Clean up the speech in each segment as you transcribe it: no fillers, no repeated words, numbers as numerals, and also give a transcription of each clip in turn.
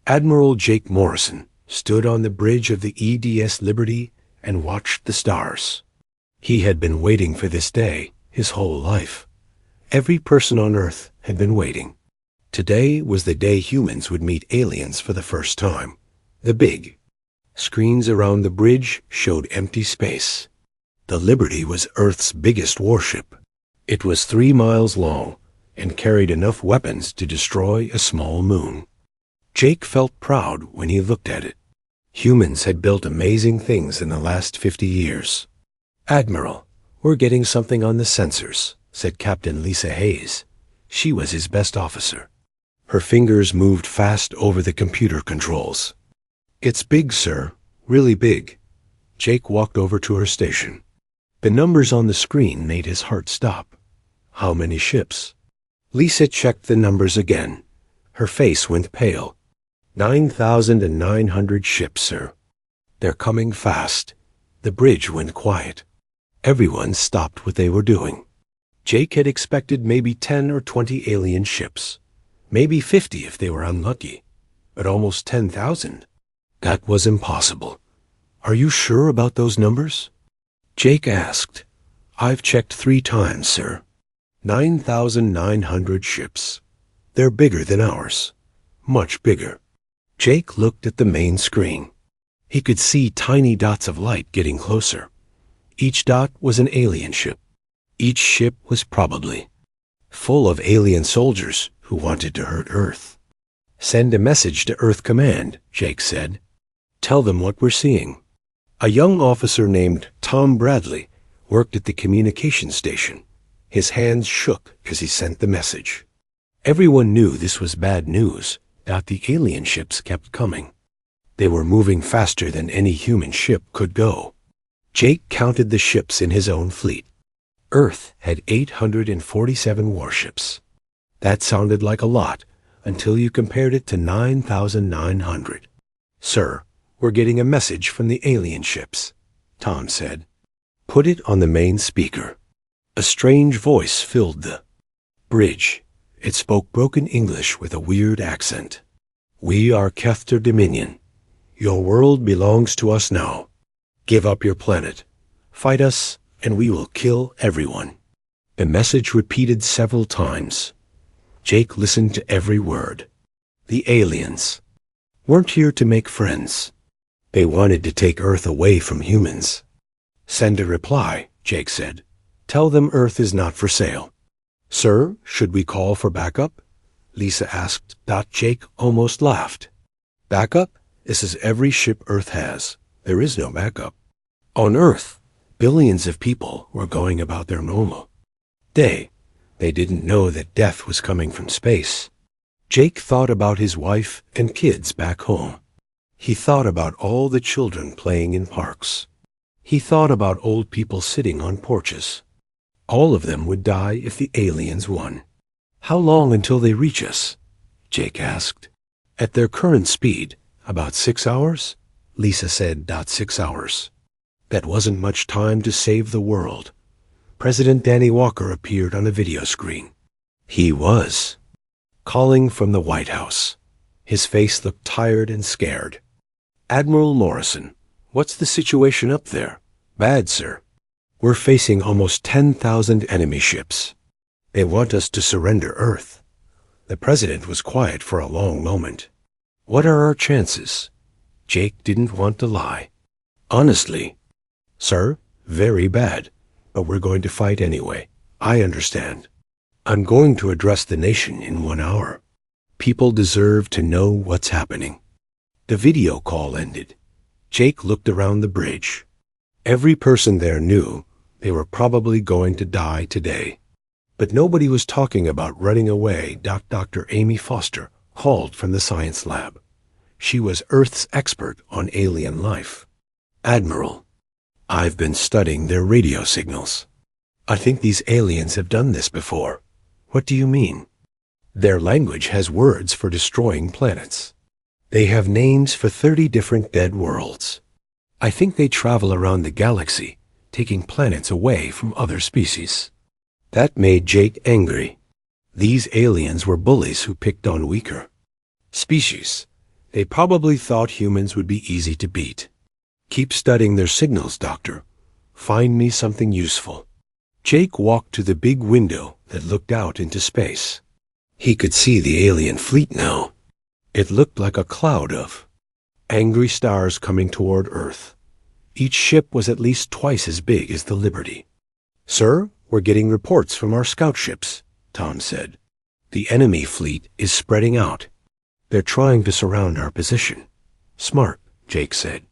Admiral Jake Morrison stood on the bridge of the EDS Liberty and watched the stars. He had been waiting for this day his whole life. Every person on Earth had been waiting. Today was the day humans would meet aliens for the first time. The big screens around the bridge showed empty space. The Liberty was Earth's biggest warship. It was 3 miles long and carried enough weapons to destroy a small moon. Jake felt proud when he looked at it. Humans had built amazing things in the last 50 years. "Admiral, we're getting something on the sensors," said Captain Lisa Hayes. She was his best officer. Her fingers moved fast over the computer controls. "It's big, sir. Really big." Jake walked over to her station. The numbers on the screen made his heart stop. How many ships? Lisa checked the numbers again. Her face went pale. 9,900 ships, sir. They're coming fast." The bridge went quiet. Everyone stopped what they were doing. Jake had expected maybe 10 or 20 alien ships. Maybe 50 if they were unlucky. But almost 10,000? That was impossible. "Are you sure about those numbers?" Jake asked. "I've checked 3 times, sir. 9,900 ships. They're bigger than ours. Much bigger." Jake looked at the main screen. He could see tiny dots of light getting closer. Each dot was an alien ship. Each ship was probably full of alien soldiers who wanted to hurt Earth. "Send a message to Earth Command," Jake said. "Tell them what we're seeing." A young officer named Tom Bradley worked at the communication station. His hands shook as he sent the message. Everyone knew this was bad news, that the alien ships kept coming. They were moving faster than any human ship could go. Jake counted the ships in his own fleet. Earth had 847 warships. That sounded like a lot until you compared it to 9,900. "Sir, we're getting a message from the alien ships," Tom said. "Put it on the main speaker." A strange voice filled the bridge. It spoke broken English with a weird accent. "We are Kethter Dominion. Your world belongs to us now. Give up your planet. Fight us, and we will kill everyone." The message repeated several times. Jake listened to every word. The aliens weren't here to make friends. They wanted to take Earth away from humans. "Send a reply," Jake said. "Tell them Earth is not for sale." "Sir, should we call for backup?" Lisa asked. Jake almost laughed. "Backup? This is every ship Earth has. There is no backup. On Earth, billions of people were going about their normal day. They didn't know that death was coming from space." Jake thought about his wife and kids back home. He thought about all the children playing in parks. He thought about old people sitting on porches. All of them would die if the aliens won. "How long until they reach us?" Jake asked. "At their current speed, about 6 hours?" Lisa said. 6 hours. That wasn't much time to save the world. President Danny Walker appeared on a video screen. He was calling from the White House. His face looked tired and scared. "Admiral Morrison, what's the situation up there?" "Bad, sir. We're facing almost 10,000 enemy ships. They want us to surrender Earth." The president was quiet for a long moment. "What are our chances?" Jake didn't want to lie. "Honestly, sir, very bad, but we're going to fight anyway. I understand. I'm going to address the nation in 1 hour. People deserve to know what's happening." The video call ended. Jake looked around the bridge. Every person there knew they were probably going to die today. But nobody was talking about running away. Dr. Amy Foster called from the science lab. She was Earth's expert on alien life. "Admiral, I've been studying their radio signals. I think these aliens have done this before." "What do you mean?" "Their language has words for destroying planets. They have names for 30 different dead worlds. I think they travel around the galaxy, taking planets away from other species." That made Jake angry. These aliens were bullies who picked on weaker species. They probably thought humans would be easy to beat. Keep studying their signals, Doctor. Find me something useful. Jake walked to the big window that looked out into space. He could see the alien fleet now. It looked like a cloud of angry stars coming toward Earth. Each ship was at least twice as big as the Liberty. "Sir, we're getting reports from our scout ships," Tom said. "The enemy fleet is spreading out. They're trying to surround our position." "Smart," Jake said.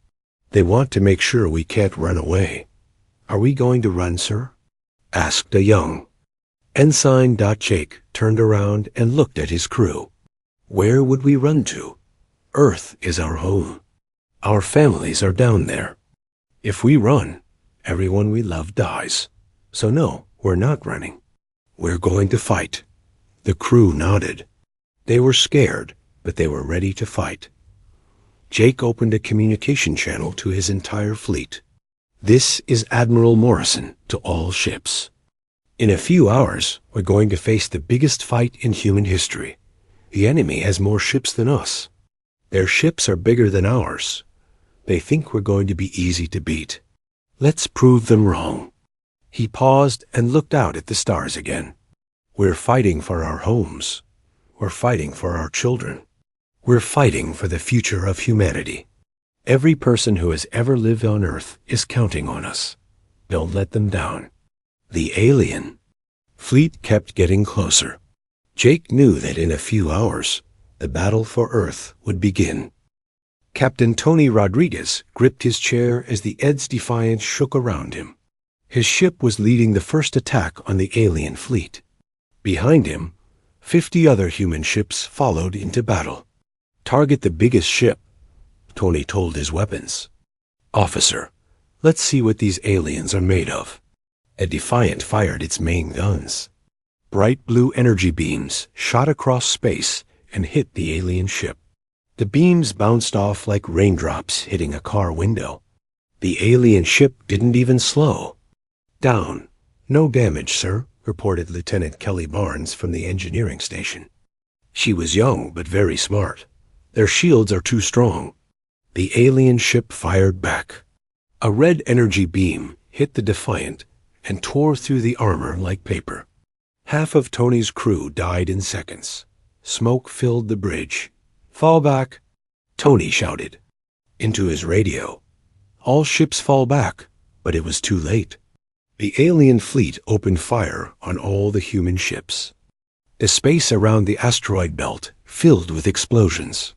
"They want to make sure we can't run away." "Are we going to run, sir?" asked a young Ensign. Jake turned around and looked at his crew. "Where would we run to? Earth is our home. Our families are down there. If we run, everyone we love dies. So no, we're not running. We're going to fight." The crew nodded. They were scared, but they were ready to fight. Jake opened a communication channel to his entire fleet. "This is Admiral Morrison to all ships. In a few hours, we're going to face the biggest fight in human history. The enemy has more ships than us. Their ships are bigger than ours. They think we're going to be easy to beat. Let's prove them wrong." He paused and looked out at the stars again. "We're fighting for our homes. We're fighting for our children. We're fighting for the future of humanity. Every person who has ever lived on Earth is counting on us. Don't let them down." The alien fleet kept getting closer. Jake knew that in a few hours, the battle for Earth would begin. Captain Tony Rodriguez gripped his chair as the Ed's Defiant shook around him. His ship was leading the first attack on the alien fleet. Behind him, 50 other human ships followed into battle. "Target the biggest ship," Tony told his weapons. "Officer, let's see what these aliens are made of." A Defiant fired its main guns. Bright blue energy beams shot across space and hit the alien ship. The beams bounced off like raindrops hitting a car window. The alien ship didn't even slow. "Down. No damage, sir," reported Lieutenant Kelly Barnes from the engineering station. She was young but very smart. "Their shields are too strong." The alien ship fired back. A red energy beam hit the Defiant and tore through the armor like paper. Half of Tony's crew died in seconds. Smoke filled the bridge. "Fall back," Tony shouted into his radio. All ships fall back, but it was too late. The alien fleet opened fire on all the human ships. The space around the asteroid belt filled with explosions.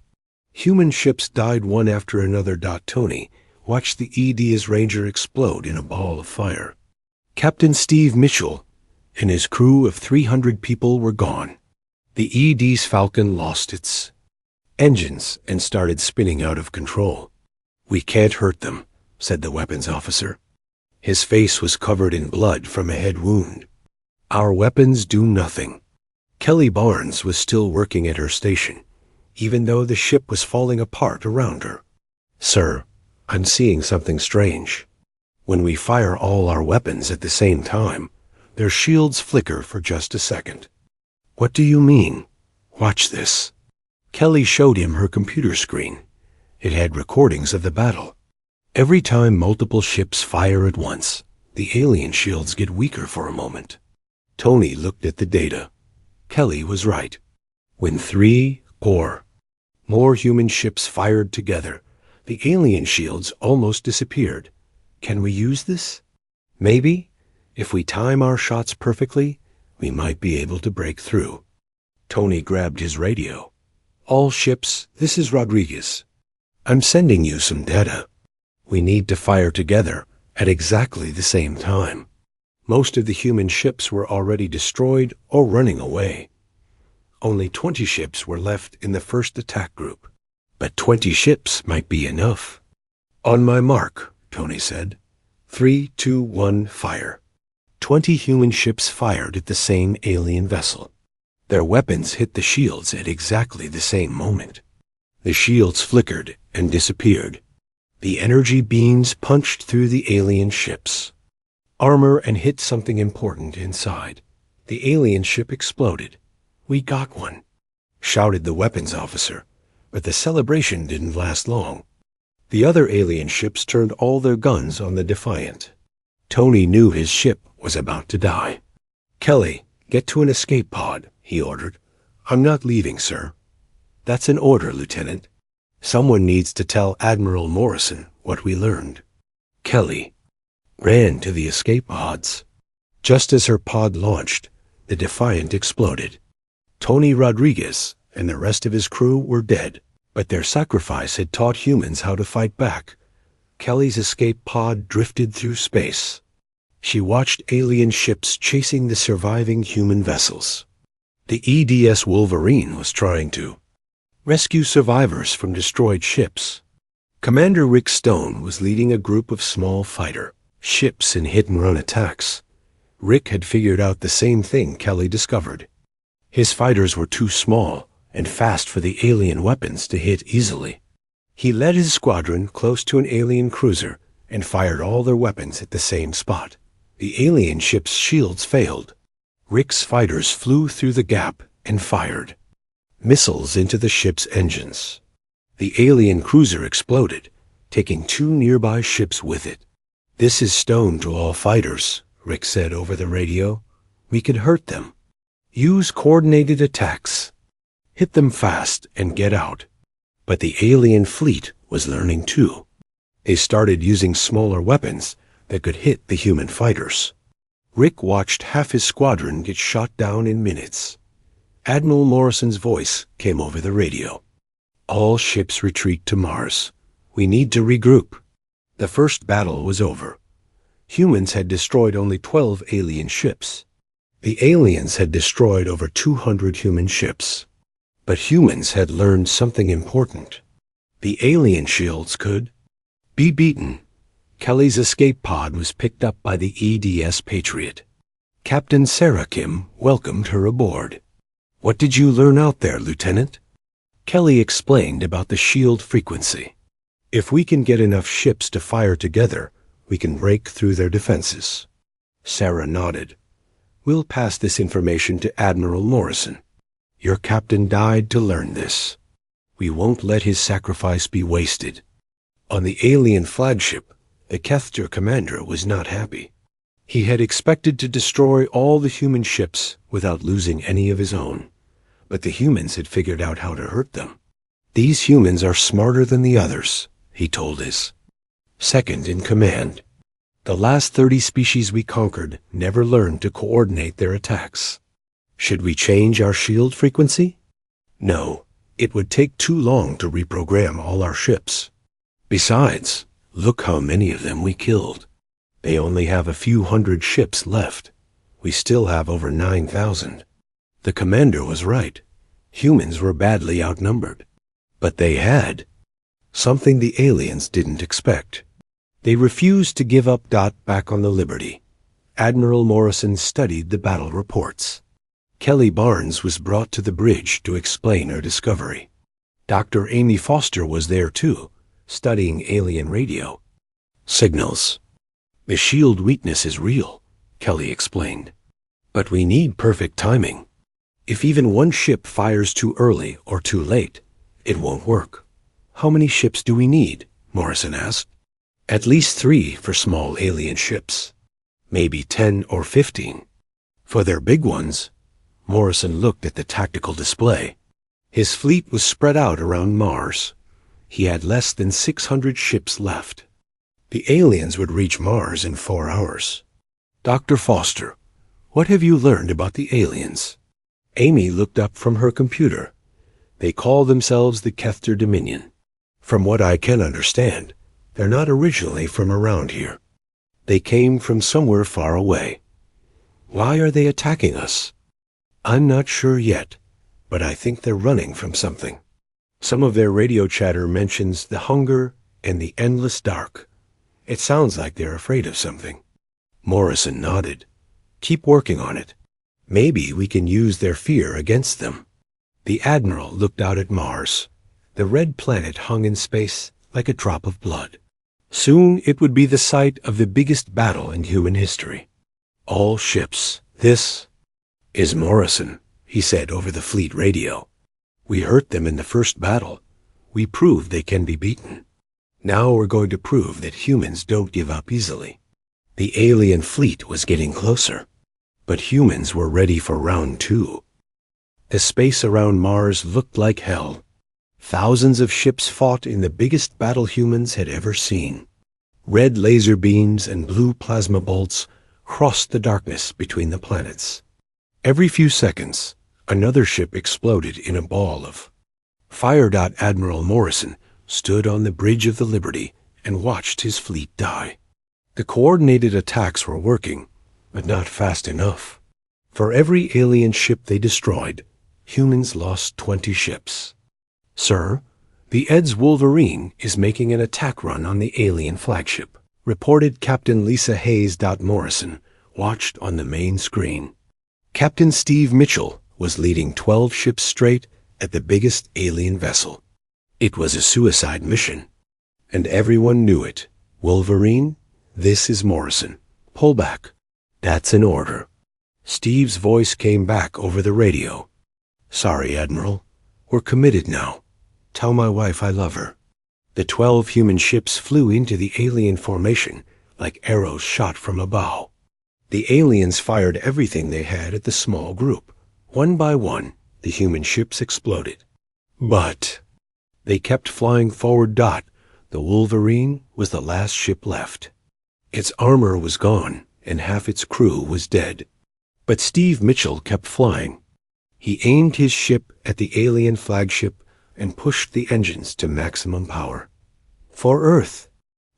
Human ships died one after another. Tony watched the ED's Ranger explode in a ball of fire. Captain Steve Mitchell and his crew of 300 people were gone. The ED's Falcon lost its engines and started spinning out of control. "We can't hurt them," said the weapons officer. His face was covered in blood from a head wound. "Our weapons do nothing." Kelly Barnes was still working at her station, even though the ship was falling apart around her. "Sir, I'm seeing something strange. When we fire all our weapons at the same time, their shields flicker for just a second." "What do you mean?" "Watch this." Kelly showed him her computer screen. It had recordings of the battle. Every time multiple ships fire at once, the alien shields get weaker for a moment. Tony looked at the data. Kelly was right. When 3 or more human ships fired together, the alien shields almost disappeared. "Can we use this?" "Maybe. If we time our shots perfectly, we might be able to break through." Tony grabbed his radio. "All ships, this is Rodriguez. I'm sending you some data. We need to fire together at exactly the same time." Most of the human ships were already destroyed or running away. Only 20 ships were left in the first attack group. But 20 ships might be enough. "On my mark," Tony said. 3, 2, 1, fire. 20 human ships fired at the same alien vessel. Their weapons hit the shields at exactly the same moment. The shields flickered and disappeared. The energy beams punched through the alien ships. Armor and hit something important inside. The alien ship exploded. "We got one," shouted the weapons officer. But the celebration didn't last long. The other alien ships turned all their guns on the Defiant. Tony knew his ship was about to die. "Kelly, get to an escape pod," he ordered. "I'm not leaving, sir." "That's an order, Lieutenant. Someone needs to tell Admiral Morrison what we learned." Kelly ran to the escape pods. Just as her pod launched, the Defiant exploded. Tony Rodriguez and the rest of his crew were dead, but their sacrifice had taught humans how to fight back. Kelly's escape pod drifted through space. She watched alien ships chasing the surviving human vessels. The EDS Wolverine was trying to rescue survivors from destroyed ships. Commander Rick Stone was leading a group of small fighter ships in hit-and-run attacks. Rick had figured out the same thing Kelly discovered. His fighters were too small and fast for the alien weapons to hit easily. He led his squadron close to an alien cruiser and fired all their weapons at the same spot. The alien ship's shields failed. Rick's fighters flew through the gap and fired missiles into the ship's engines. The alien cruiser exploded, taking 2 nearby ships with it. "This is Stone to all fighters," Rick said over the radio. "We could hurt them. Use coordinated attacks. Hit them fast and get out." But the alien fleet was learning too. They started using smaller weapons that could hit the human fighters. Rick watched half his squadron get shot down in minutes. Admiral Morrison's voice came over the radio. "All ships retreat to Mars. We need to regroup." The first battle was over. Humans had destroyed only 12 alien ships. The aliens had destroyed over 200 human ships. But humans had learned something important. The alien shields could be beaten. Kelly's escape pod was picked up by the EDS Patriot. Captain Sarah Kim welcomed her aboard. "What did you learn out there, Lieutenant?" Kelly explained about the shield frequency. "If we can get enough ships to fire together, we can break through their defenses." Sarah nodded. "We'll pass this information to Admiral Morrison. Your captain died to learn this. We won't let his sacrifice be wasted." On the alien flagship, the Kethter commander was not happy. He had expected to destroy all the human ships without losing any of his own. But the humans had figured out how to hurt them. "These humans are smarter than the others," he told his second in command. "The last 30 species we conquered never learned to coordinate their attacks. Should we change our shield frequency?" "No, it would take too long to reprogram all our ships. Besides, look how many of them we killed. They only have a few hundred ships left. We still have over 9,000. The commander was right. Humans were badly outnumbered. But they had something the aliens didn't expect. They refused to give up back on the Liberty. Admiral Morrison studied the battle reports. Kelly Barnes was brought to the bridge to explain her discovery. Dr. Amy Foster was there too, studying alien radio signals. "The shield weakness is real," Kelly explained. "But we need perfect timing. If even one ship fires too early or too late, it won't work." "How many ships do we need?" Morrison asked. "At least 3 for small alien ships. Maybe 10 or 15. For their big ones." Morrison looked at the tactical display. His fleet was spread out around Mars. He had less than 600 ships left. The aliens would reach Mars in 4 hours. "Dr. Foster, what have you learned about the aliens?" Amy looked up from her computer. "They call themselves the Kethter Dominion. From what I can understand, they're not originally from around here. They came from somewhere far away. Why are they attacking us?" "I'm not sure yet, but I think they're running from something. Some of their radio chatter mentions the hunger and the endless dark. It sounds like they're afraid of something." Morrison nodded. "Keep working on it. Maybe we can use their fear against them." The Admiral looked out at Mars. The red planet hung in space like a drop of blood. Soon it would be the site of the biggest battle in human history. "All ships. This is Morrison," he said over the fleet radio. "We hurt them in the first battle, We proved they can be beaten. Now we're going to prove that humans don't give up easily. The alien fleet was getting closer, but humans were ready for round 2. The space around Mars looked like hell. Thousands of ships fought in the biggest battle humans had ever seen. Red laser beams and blue plasma bolts crossed the darkness between the planets. Every few seconds, another ship exploded in a ball of fire. Admiral Morrison stood on the bridge of the Liberty and watched his fleet die. The coordinated attacks were working, but not fast enough. For every alien ship they destroyed, humans lost 20 ships. Sir, the Ed's Wolverine is making an attack run on the alien flagship, reported Captain Lisa Hayes. Morrison watched on the main screen. Captain Steve Mitchell was leading 12 ships straight at the biggest alien vessel. It was a suicide mission, and everyone knew it. Wolverine, this is Morrison. Pull back. That's an order. Steve's voice came back over the radio. Sorry, Admiral. We're committed now. Tell my wife I love her. The 12 human ships flew into the alien formation like arrows shot from a bow. The aliens fired everything they had at the small group. One by one, the human ships exploded. But they kept flying forward. The Wolverine was the last ship left. Its armor was gone, and half its crew was dead. But Steve Mitchell kept flying. He aimed his ship at the alien flagship and pushed the engines to maximum power. For Earth,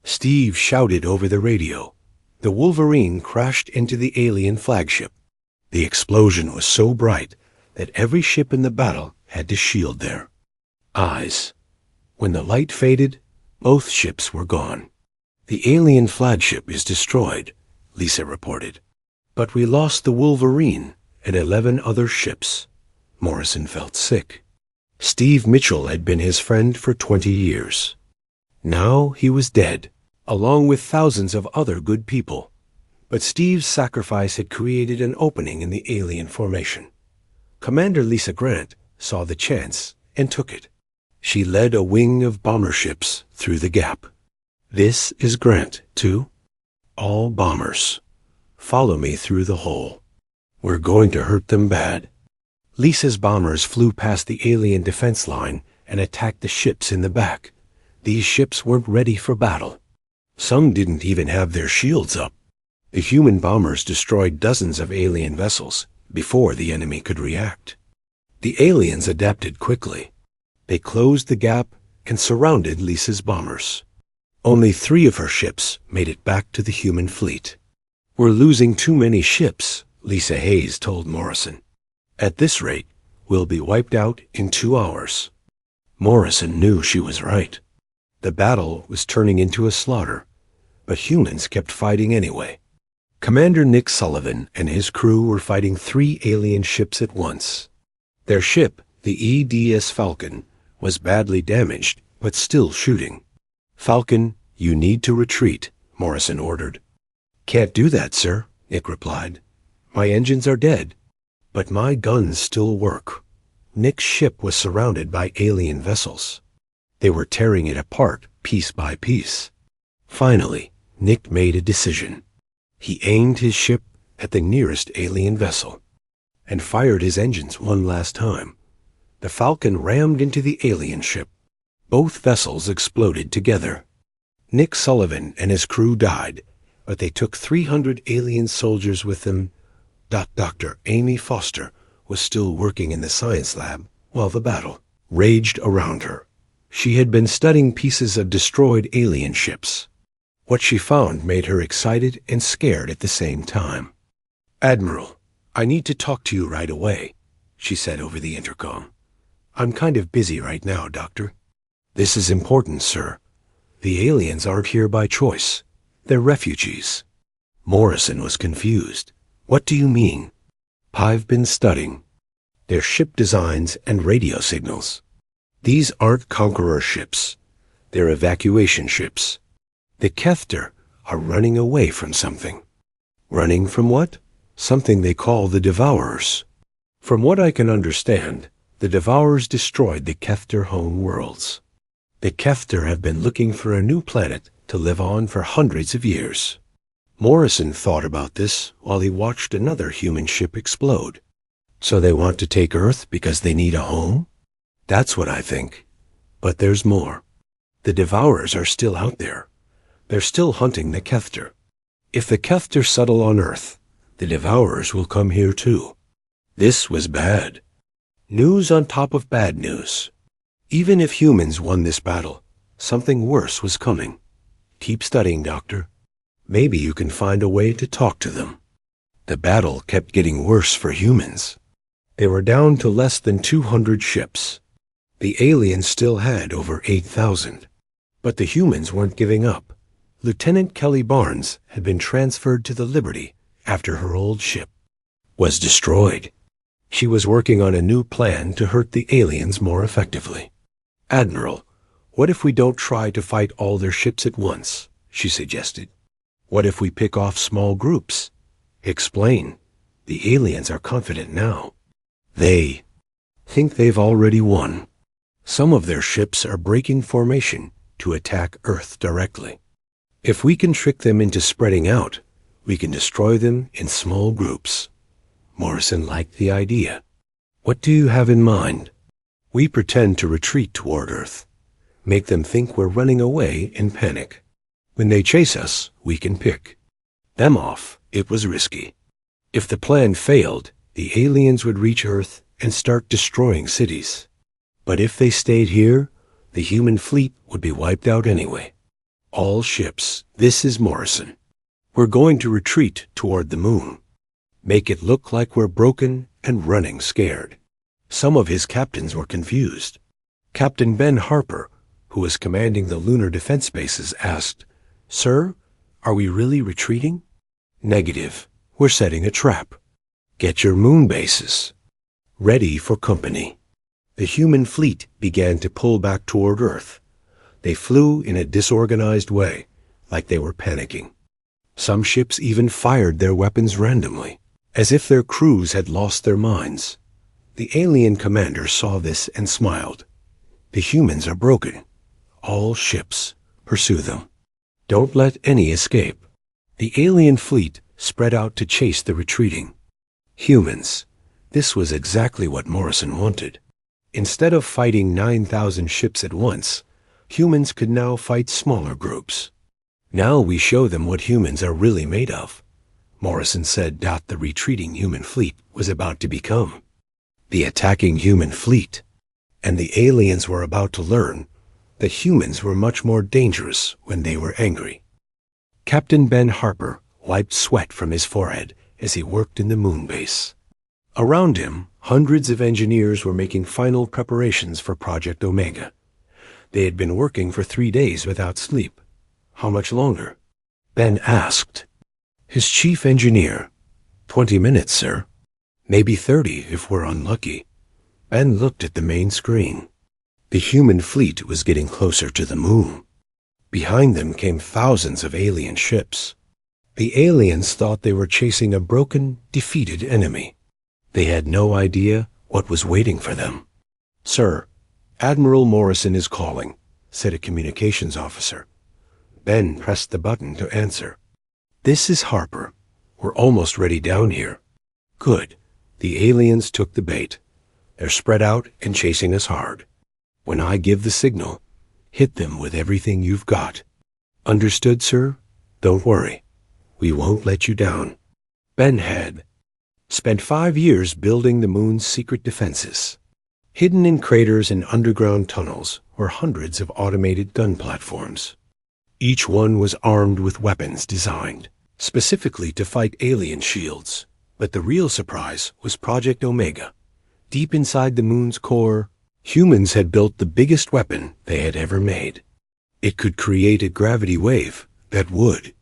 Steve shouted over the radio. The Wolverine crashed into the alien flagship. The explosion was so bright that every ship in the battle had to shield their eyes. When the light faded, both ships were gone. The alien flagship is destroyed, Lisa reported. But we lost the Wolverine and 11 other ships. Morrison felt sick. Steve Mitchell had been his friend for 20 years. Now he was dead, along with thousands of other good people. But Steve's sacrifice had created an opening in the alien formation. Commander Lisa Grant saw the chance and took it. She led a wing of bomber ships through the gap. This is Grant, too. All bombers. Follow me through the hole. We're going to hurt them bad. Lisa's bombers flew past the alien defense line and attacked the ships in the back. These ships weren't ready for battle. Some didn't even have their shields up. The human bombers destroyed dozens of alien vessels before the enemy could react. The aliens adapted quickly. They closed the gap and surrounded Lisa's bombers. Only 3 of her ships made it back to the human fleet. We're losing too many ships, Lisa Hayes told Morrison. At this rate, we'll be wiped out in 2 hours. Morrison knew she was right. The battle was turning into a slaughter, but humans kept fighting anyway. Commander Nick Sullivan and his crew were fighting 3 alien ships at once. Their ship, the EDS Falcon, was badly damaged, but still shooting. Falcon, you need to retreat, Morrison ordered. Can't do that, sir, Nick replied. My engines are dead, but my guns still work. Nick's ship was surrounded by alien vessels. They were tearing it apart piece by piece. Finally, Nick made a decision. He aimed his ship at the nearest alien vessel and fired his engines one last time. The Falcon rammed into the alien ship. Both vessels exploded together. Nick Sullivan and his crew died, but they took 300 alien soldiers with them. Dr. Amy Foster was still working in the science lab while the battle raged around her. She had been studying pieces of destroyed alien ships. What she found made her excited and scared at the same time. Admiral, I need to talk to you right away, she said over the intercom. I'm kind of busy right now, Doctor. This is important, sir. The aliens aren't here by choice. They're refugees. Morrison was confused. What do you mean? I've been studying their ship designs and radio signals. These aren't conqueror ships. They're evacuation ships. The Kethter are running away from something. Running from what? Something they call the Devourers. From what I can understand, the Devourers destroyed the Kethter home worlds. The Kefter have been looking for a new planet to live on for hundreds of years. Morrison thought about this while he watched another human ship explode. So they want to take Earth because they need a home? That's what I think. But there's more. The Devourers are still out there. They're still hunting the Kefter. If the Kefter settle on Earth, the Devourers will come here too. This was bad. News on top of bad news. Even if humans won this battle, something worse was coming. Keep studying, Doctor. Maybe you can find a way to talk to them. The battle kept getting worse for humans. They were down to less than 200 ships. The aliens still had over 8,000. But the humans weren't giving up. Lieutenant Kelly Barnes had been transferred to the Liberty after her old ship was destroyed. She was working on a new plan to hurt the aliens more effectively. Admiral, what if we don't try to fight all their ships at once? She suggested. What if we pick off small groups? Explain. The aliens are confident now. They think they've already won. Some of their ships are breaking formation to attack Earth directly. If we can trick them into spreading out, we can destroy them in small groups. Morrison liked the idea. What do you have in mind? We pretend to retreat toward Earth. Make them think we're running away in panic. When they chase us, we can pick them off. It was risky. If the plan failed, the aliens would reach Earth and start destroying cities. But if they stayed here, the human fleet would be wiped out anyway. All ships. This is Morrison. We're going to retreat toward the moon. Make it look like we're broken and running scared. Some of his captains were confused. Captain Ben Harper, who was commanding the lunar defense bases, asked, "Sir, are we really retreating?" "Negative. We're setting a trap. Get your moon bases ready for company." The human fleet began to pull back toward Earth. They flew in a disorganized way, like they were panicking. Some ships even fired their weapons randomly, as if their crews had lost their minds. The alien commander saw this and smiled. The humans are broken. All ships, pursue them. Don't let any escape. The alien fleet spread out to chase the retreating humans. This was exactly what Morrison wanted. Instead of fighting 9,000 ships at once, humans could now fight smaller groups. Now we show them what humans are really made of, Morrison said. The retreating human fleet was about to become the attacking human fleet, and the aliens were about to learn that humans were much more dangerous when they were angry. Captain Ben Harper wiped sweat from his forehead as he worked in the moon base. Around him, hundreds of engineers were making final preparations for Project Omega. They had been working for 3 days without sleep. How much longer? Ben asked his chief engineer. 20 minutes, sir. Maybe 30 if we're unlucky. Ben looked at the main screen. The human fleet was getting closer to the moon. Behind them came thousands of alien ships. The aliens thought they were chasing a broken, defeated enemy. They had no idea what was waiting for them. "Sir, Admiral Morrison is calling," said a communications officer. Ben pressed the button to answer. "This is Harper. We're almost ready down here." "Good." The aliens took the bait. They're spread out and chasing us hard. When I give the signal, hit them with everything you've got. Understood, sir? Don't worry. We won't let you down. Ben had spent 5 years building the moon's secret defenses. Hidden in craters and underground tunnels were hundreds of automated gun platforms. Each one was armed with weapons designed specifically to fight alien shields. But the real surprise was Project Omega. Deep inside the moon's core, humans had built the biggest weapon they had ever made. It could create a gravity wave that would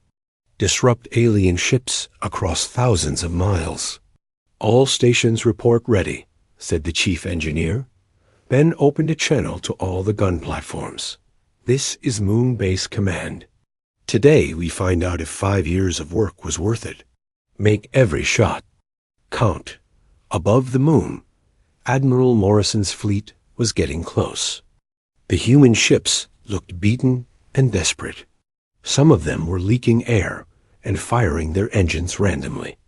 disrupt alien ships across thousands of miles. "All stations report ready," said the chief engineer. Ben opened a channel to all the gun platforms. "This is Moon Base Command. Today we find out if 5 years of work was worth it. Make every shot count." Above the moon, Admiral Morrison's fleet was getting close. The human ships looked beaten and desperate. Some of them were leaking air and firing their engines randomly.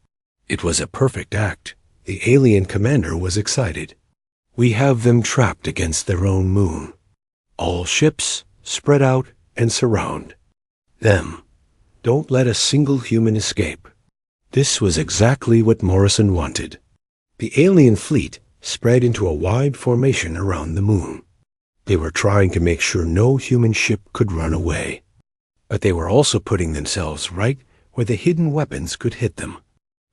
It was a perfect act. The alien commander was excited. We have them trapped against their own moon. All ships, spread out and surround them. Don't let a single human escape. This was exactly what Morrison wanted. The alien fleet spread into a wide formation around the moon. They were trying to make sure no human ship could run away. But they were also putting themselves right where the hidden weapons could hit them.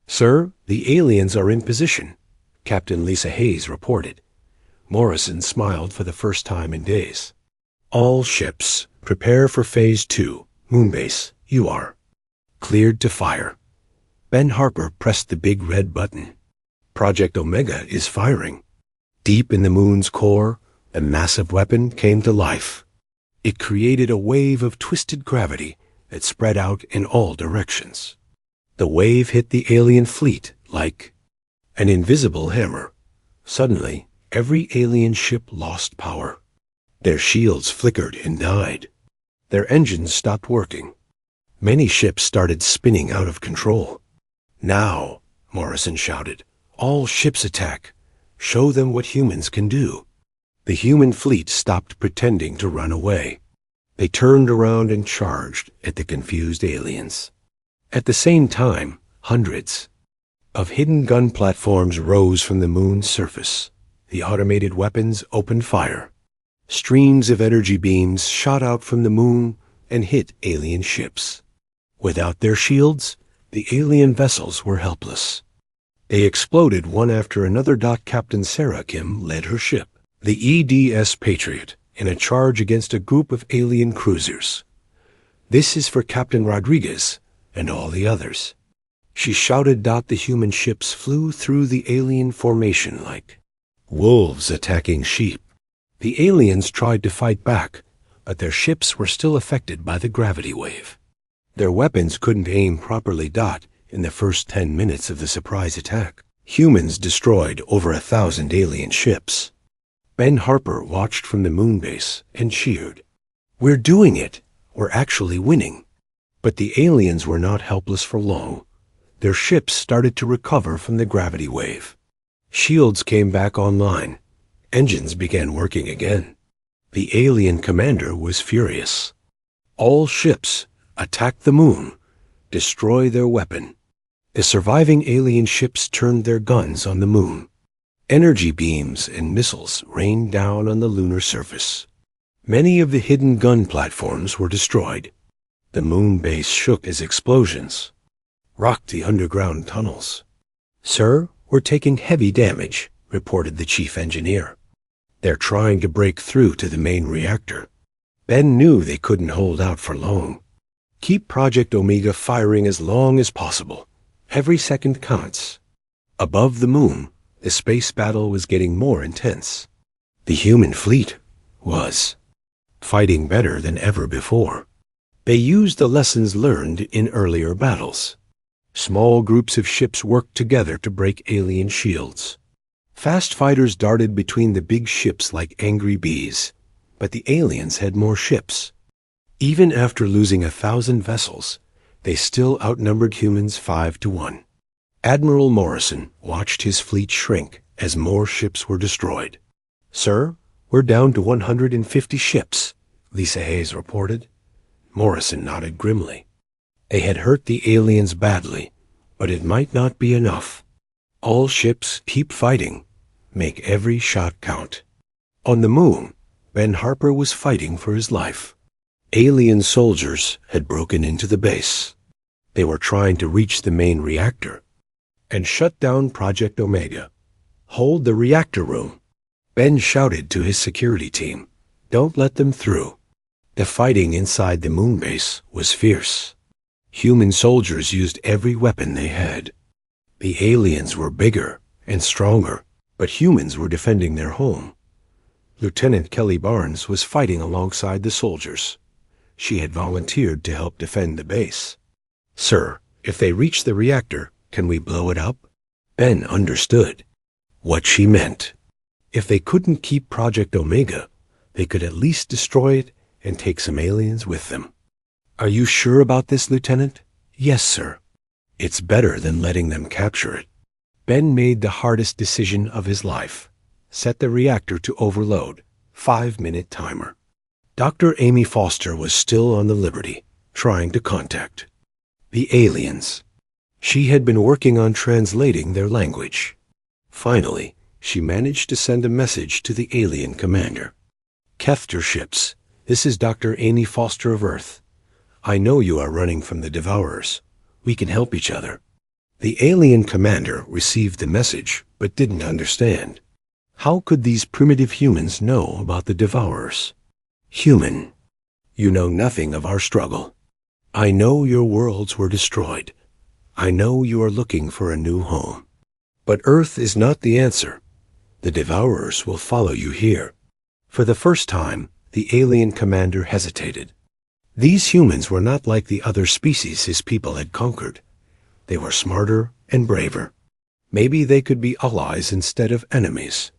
"Sir, the aliens are in position," Captain Lisa Hayes reported. Morrison smiled for the first time in days. "All ships, prepare for Phase 2, Moonbase, UR. Cleared to fire." Ben Harper pressed the big red button. Project Omega is firing. Deep in the moon's core, a massive weapon came to life. It created a wave of twisted gravity that spread out in all directions. The wave hit the alien fleet like an invisible hammer. Suddenly, every alien ship lost power. Their shields flickered and died. Their engines stopped working. Many ships started spinning out of control. "Now," Morrison shouted, "all ships attack. Show them what humans can do." The human fleet stopped pretending to run away. They turned around and charged at the confused aliens. At the same time, hundreds of hidden gun platforms rose from the moon's surface. The automated weapons opened fire. Streams of energy beams shot out from the moon and hit alien ships. Without their shields, the alien vessels were helpless. They exploded one after another. Captain Sarah Kim led her ship, the EDS Patriot, in a charge against a group of alien cruisers. "This is for Captain Rodriguez and all the others," she shouted. The human ships flew through the alien formation like wolves attacking sheep. The aliens tried to fight back, but their ships were still affected by the gravity wave. Their weapons couldn't aim properly. In the first 10 minutes of the surprise attack, humans destroyed over 1,000 alien ships. Ben Harper watched from the moon base and cheered. "We're doing it. We're actually winning." But the aliens were not helpless for long. Their ships started to recover from the gravity wave. Shields came back online. Engines began working again. The alien commander was furious. "All ships, attack the moon. Destroy their weapon." The surviving alien ships turned their guns on the moon. Energy beams and missiles rained down on the lunar surface. Many of the hidden gun platforms were destroyed. The moon base shook as explosions rocked the underground tunnels. "Sir, we're taking heavy damage," reported the chief engineer. "They're trying to break through to the main reactor." Ben knew they couldn't hold out for long. "Keep Project Omega firing as long as possible. Every second counts." Above the moon, the space battle was getting more intense. The human fleet was fighting better than ever before. They used the lessons learned in earlier battles. Small groups of ships worked together to break alien shields. Fast fighters darted between the big ships like angry bees, but the aliens had more ships. Even after losing 1,000 vessels, they still outnumbered humans 5-1. Admiral Morrison watched his fleet shrink as more ships were destroyed. "Sir, we're down to 150 ships," Lisa Hayes reported. Morrison nodded grimly. They had hurt the aliens badly, but it might not be enough. "All ships, keep fighting. Make every shot count." On the moon, Ben Harper was fighting for his life. Alien soldiers had broken into the base. They were trying to reach the main reactor and shut down Project Omega. "Hold the reactor room." Ben shouted to his security team, "Don't let them through." The fighting inside the moon base was fierce. Human soldiers used every weapon they had. The aliens were bigger and stronger, but humans were defending their home. Lieutenant Kelly Barnes was fighting alongside the soldiers. She had volunteered to help defend the base. "Sir, if they reach the reactor, can we blow it up?" Ben understood what she meant. If they couldn't keep Project Omega, they could at least destroy it and take some aliens with them. Are you sure about this, Lieutenant? Yes, sir. It's better than letting them capture it. Ben made the hardest decision of his life. Set the reactor to overload. 5-minute timer. Dr. Amy Foster was still on the Liberty, trying to contact the aliens. She had been working on translating their language. Finally, she managed to send a message to the alien commander. Kefter ships, this is Dr. Amy Foster of Earth. I know you are running from the Devourers. We can help each other. The alien commander received the message, but didn't understand. How could these primitive humans know about the Devourers? Human, you know nothing of our struggle. I know your worlds were destroyed. I know you are looking for a new home. But Earth is not the answer. The Devourers will follow you here. For the first time, the alien commander hesitated. These humans were not like the other species his people had conquered. They were smarter and braver. Maybe they could be allies instead of enemies.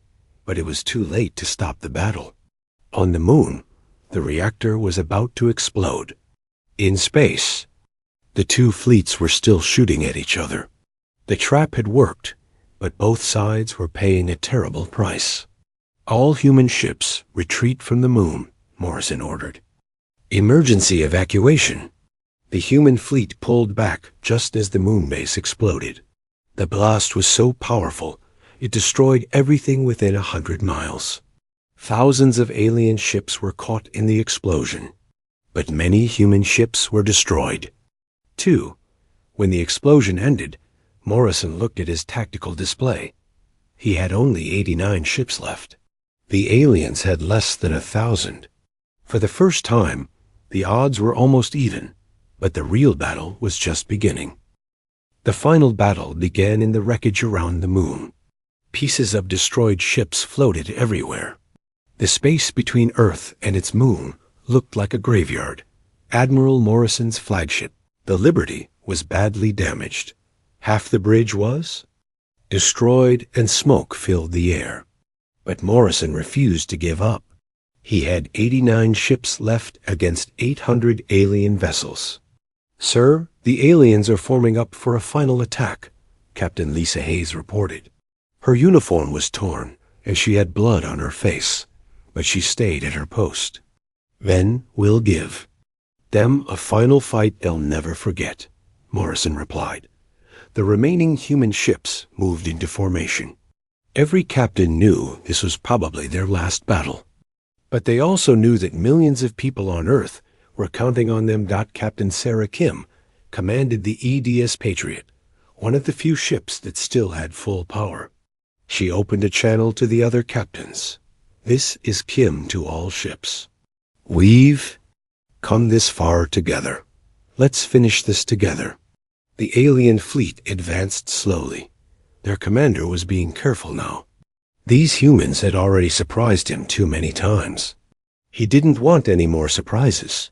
But it was too late to stop the battle. On the moon, the reactor was about to explode. In space, the two fleets were still shooting at each other. The trap had worked, but both sides were paying a terrible price. All human ships retreat from the moon, Morrison ordered. Emergency evacuation. The human fleet pulled back just as the moon base exploded. The blast was so powerful, it destroyed everything within 100 miles. Thousands of alien ships were caught in the explosion, but many human ships were destroyed. 2. When the explosion ended, Morrison looked at his tactical display. He had only 89 ships left. The aliens had less than 1,000. For the first time, the odds were almost even, but the real battle was just beginning. The final battle began in the wreckage around the moon. Pieces of destroyed ships floated everywhere. The space between Earth and its moon looked like a graveyard. Admiral Morrison's flagship, the Liberty, was badly damaged. Half the bridge was destroyed, and smoke filled the air. But Morrison refused to give up. He had 89 ships left against 800 alien vessels. Sir, the aliens are forming up for a final attack, Captain Lisa Hayes reported. Her uniform was torn, and she had blood on her face, but she stayed at her post. Then we'll give them a final fight they'll never forget, Morrison replied. The remaining human ships moved into formation. Every captain knew this was probably their last battle. But they also knew that millions of people on Earth were counting on them. Captain Sarah Kim commanded the EDS Patriot, one of the few ships that still had full power. She opened a channel to the other captains. This is Kim to all ships. We've come this far together. Let's finish this together. The alien fleet advanced slowly. Their commander was being careful now. These humans had already surprised him too many times. He didn't want any more surprises.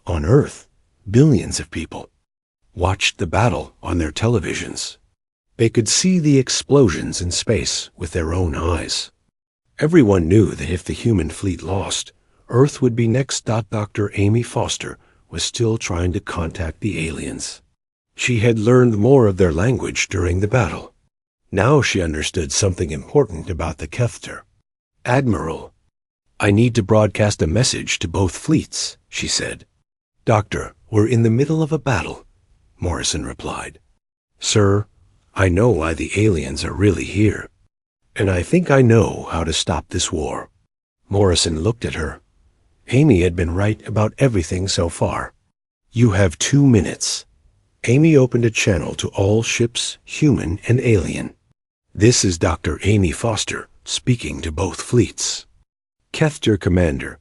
On Earth, billions of people watched the battle on their televisions. They could see the explosions in space with their own eyes. Everyone knew that if the human fleet lost, Earth would be next. Dr. Amy Foster was still trying to contact the aliens. She had learned more of their language during the battle. Now she understood something important about the Kefter. Admiral, I need to broadcast a message to both fleets, she said. Doctor, we're in the middle of a battle, Morrison replied. Sir, I know why the aliens are really here, and I think I know how to stop this war. Morrison looked at her. Amy had been right about everything so far. You have 2 minutes. Amy opened a channel to all ships, human and alien. This is Dr. Amy Foster, speaking to both fleets. Kefter Commander,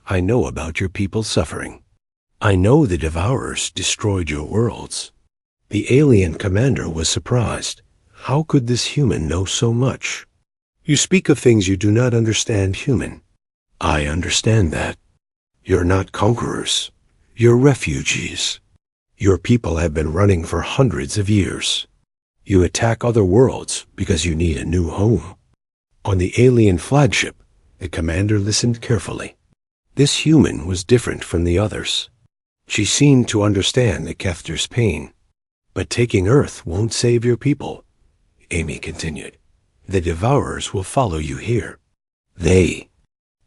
I know about your people's suffering. I know the Devourers destroyed your worlds. The alien commander was surprised. How could this human know so much? You speak of things you do not understand, human. I understand that. You're not conquerors. You're refugees. Your people have been running for hundreds of years. You attack other worlds because you need a new home. On the alien flagship, the commander listened carefully. This human was different from the others. She seemed to understand the Kefter's pain. But taking Earth won't save your people, Amy continued. The Devourers will follow you here. They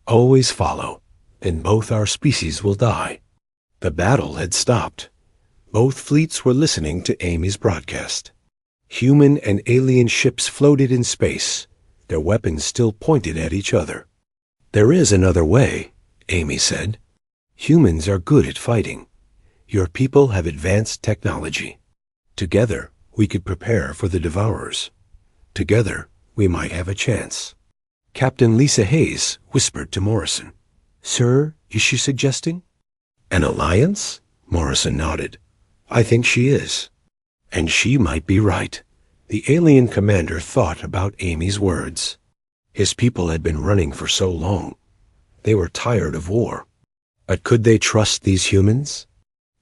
always follow, and both our species will die. The battle had stopped. Both fleets were listening to Amy's broadcast. Human and alien ships floated in space, their weapons still pointed at each other. There is another way, Amy said. Humans are good at fighting. Your people have advanced technology. Together, we could prepare for the Devourers. Together, we might have a chance. Captain Lisa Hayes whispered to Morrison. Sir, is she suggesting? An alliance? Morrison nodded. I think she is. And she might be right. The alien commander thought about Amy's words. His people had been running for so long. They were tired of war. But could they trust these humans?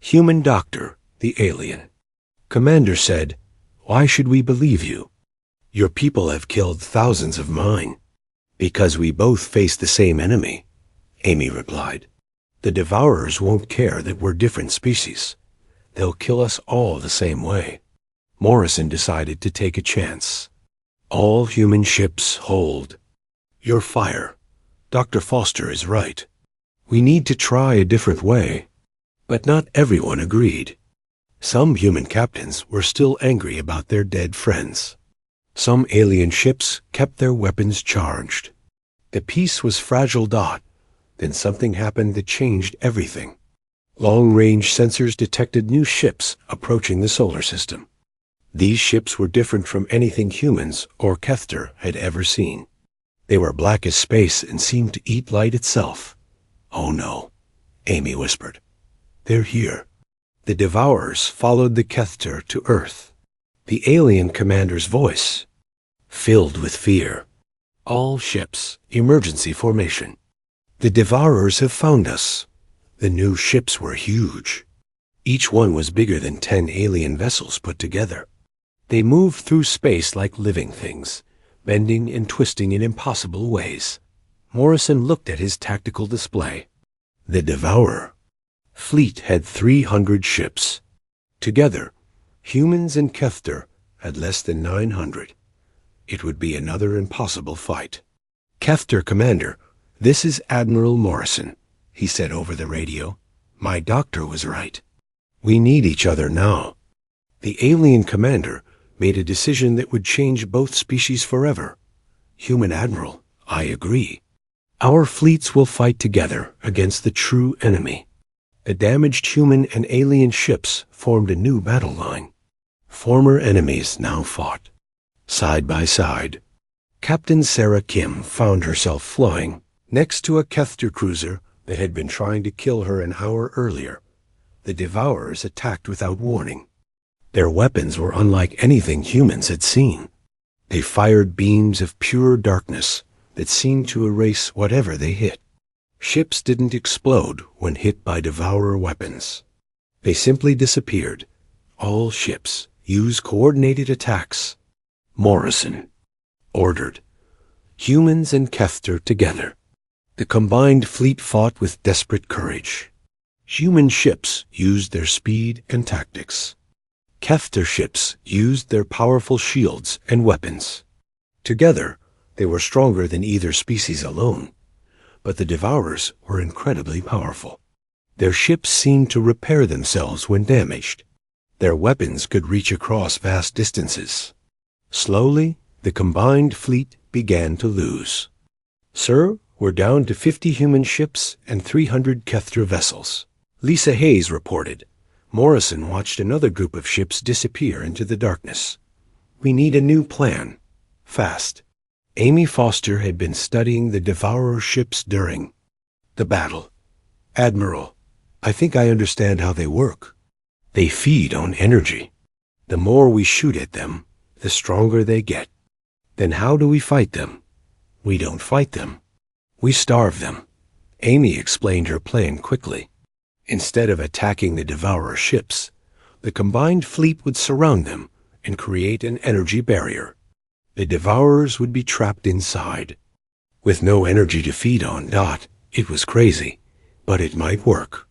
Human doctor, the alien. Commander said, Why should we believe you? Your people have killed thousands of mine. Because we both face the same enemy, Amy replied. The Devourers won't care that we're different species. They'll kill us all the same way. Morrison decided to take a chance. All human ships hold. You're fire. Dr. Foster is right. We need to try a different way. But not everyone agreed. Some human captains were still angry about their dead friends. Some alien ships kept their weapons charged. The peace was fragile. Then something happened that changed everything. Long-range sensors detected new ships approaching the solar system. These ships were different from anything humans or Kefter had ever seen. They were black as space and seemed to eat light itself. Oh no, Amy whispered. They're here. The Devourers followed the Kefter to Earth. The alien commander's voice filled with fear. All ships, emergency formation. The Devourers have found us. The new ships were huge. Each one was bigger than 10 alien vessels put together. They moved through space like living things, bending and twisting in impossible ways. Morrison looked at his tactical display. The Devourer fleet had 300 ships. Together, humans and Kefter had less than 900. It would be another impossible fight. Kefter Commander, this is Admiral Morrison, he said over the radio. My doctor was right. We need each other now. The alien commander made a decision that would change both species forever. Human Admiral, I agree. Our fleets will fight together against the true enemy. The damaged human and alien ships formed a new battle line. Former enemies now fought, side by side. Captain Sarah Kim found herself flying next to a Kefter cruiser that had been trying to kill her an hour earlier. The Devourers attacked without warning. Their weapons were unlike anything humans had seen. They fired beams of pure darkness that seemed to erase whatever they hit. Ships didn't explode when hit by Devourer weapons. They simply disappeared. All ships use coordinated attacks. Morrison ordered. Humans and Kefter together. The combined fleet fought with desperate courage. Human ships used their speed and tactics. Kefter ships used their powerful shields and weapons. Together, they were stronger than either species alone. But the Devourers were incredibly powerful. Their ships seemed to repair themselves when damaged. Their weapons could reach across vast distances. Slowly, the combined fleet began to lose. Sir, we're down to 50 human ships and 300 Kefter vessels, Lisa Hayes reported. Morrison watched another group of ships disappear into the darkness. We need a new plan. Fast. Amy Foster had been studying the Devourer ships during the battle. Admiral, I think I understand how they work. They feed on energy. The more we shoot at them, the stronger they get. Then how do we fight them? We don't fight them. We starve them. Amy explained her plan quickly. Instead of attacking the Devourer ships, the combined fleet would surround them and create an energy barrier. The Devourers would be trapped inside. With no energy to feed on, it was crazy. But it might work.